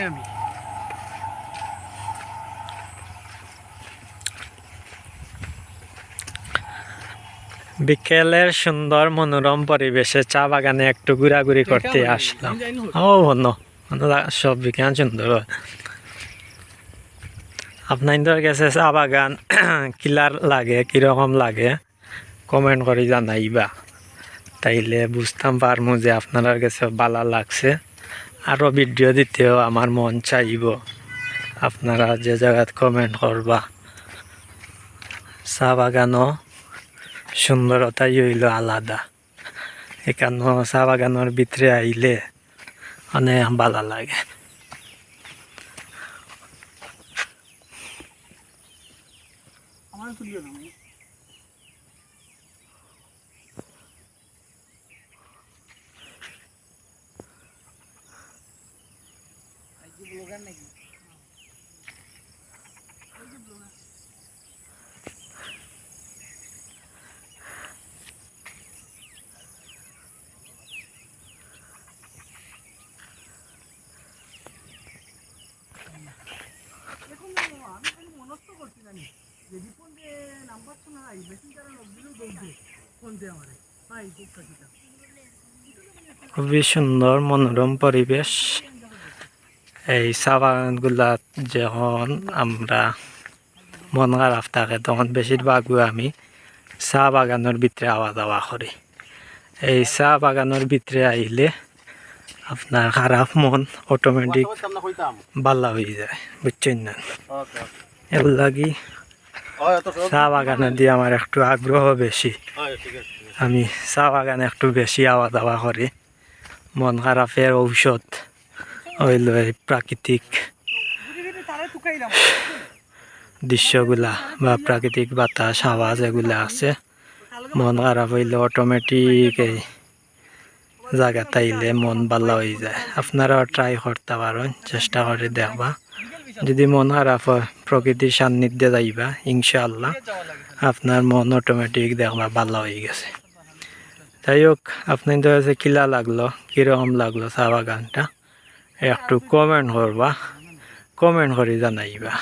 আমি বিকেলের সুন্দর মনোরম পরিবেশে চা বাগানে একটু ঘোরাঘুরি করতে আসলাম। ও বন্ধু সব বিজ্ঞান সুন্দর। আপনাদের কাছে চা বাগান কিলার লাগে, কিরকম লাগে কমেন্ট করে জানাইবা, তাইলে বুঝতাম পারমু যে আপনার কাছে ভালো লাগছে। আরও ভিডিও দিতেও আমার মন চাইব। আপনারা যে জায়গায় কমেন্ট করবা। চা বাগানও সুন্দরতাই হইল আলাদা। এখানে চা বাগানের ভিতরে আইলে অনেক ভালো লাগে। খুবই সুন্দর মনোরম পরিবেশ। এই চা বাগানগুলা যখন আমরা মন খারাপ থাকে তখন বেশিরভাগই আমি চা বাগানের ভিতরে আওয়া যাওয়া করি। এই চা বাগানের ভিতরে আইলে আপনার খারাপ মন অটোমেটিক ভালো হয়ে যায়, বুঝছেন না? এর লাগি চা বাগানে দিয়ে আমার একটু আগ্রহ বেশি। আমি চা বাগানে একটু বেশি আওয়া যাওয়া করি। মন খারাপের ঔষধ হইল এই প্রাকৃতিক দৃশ্যগুলা বা প্রাকৃতিক বাতাস হাওয়া যেগুলা আছে, মন খারাপ হইলে অটোমেটিক এই জায়গা তাইলে মন ভালো হয়ে যায়। আপনারাও ট্রাই করতে পারেন, চেষ্টা করে দেখবা। যদি মন খারাপ হয় প্রকৃতির সান্নিধ্যে যাইবা, ইনশাআল্লাহ আপনার মন অটোমেটিক দেখবা ভালো হয়ে গেছে। যাই হোক, আপনাদের কাছে কিলা লাগলো, কিরকম লাগলো চা বাগানটা একটু কমেন্ট করবা, কমেন্ট করে জানাইবা।